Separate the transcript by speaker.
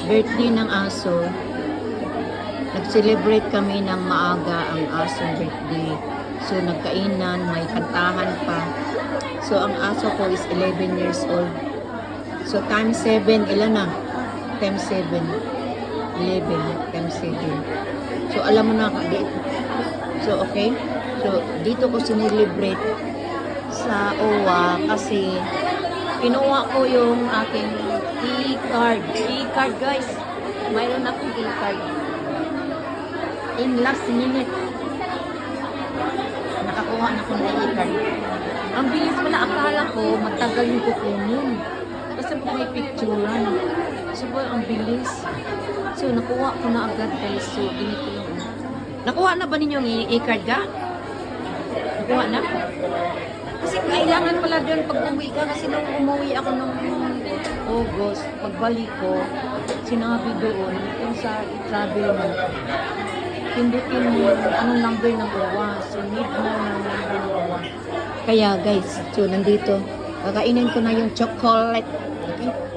Speaker 1: birthday ng aso. Nag-celebrate kami ng maaga ang asong birthday. So, nagkainan, may kantahan pa. So, ang aso ko is 11 years old. So, times 7, ilan na? Times 7. 11 times 7. So, alam mo na, so, okay? So, dito ko sinilibrate sa OWA kasi kinuha ko yung aking e-card. E-card, guys. Mayroon akong e-card. In last minute, nakakuha na ko ng e-card. Ang bilis pala, akala ko matagal yung kukunin. Kasi may picturean. So, ang bilis. So, nakuha ko na agad, guys. So, ganito yung nakuha na ba ninyong e-card ka? Nakuha na? Kasi kailangan pala doon pag umuwi ka. Kasi nung umuwi ako nung August, pagbalik ko, sinabi doon, yung sa travel mo, pindutin mo anong number ng OWA. So, need mo ng number ng OWA. Kaya guys, so nandito, kakainin ko na yung chocolate. Okay?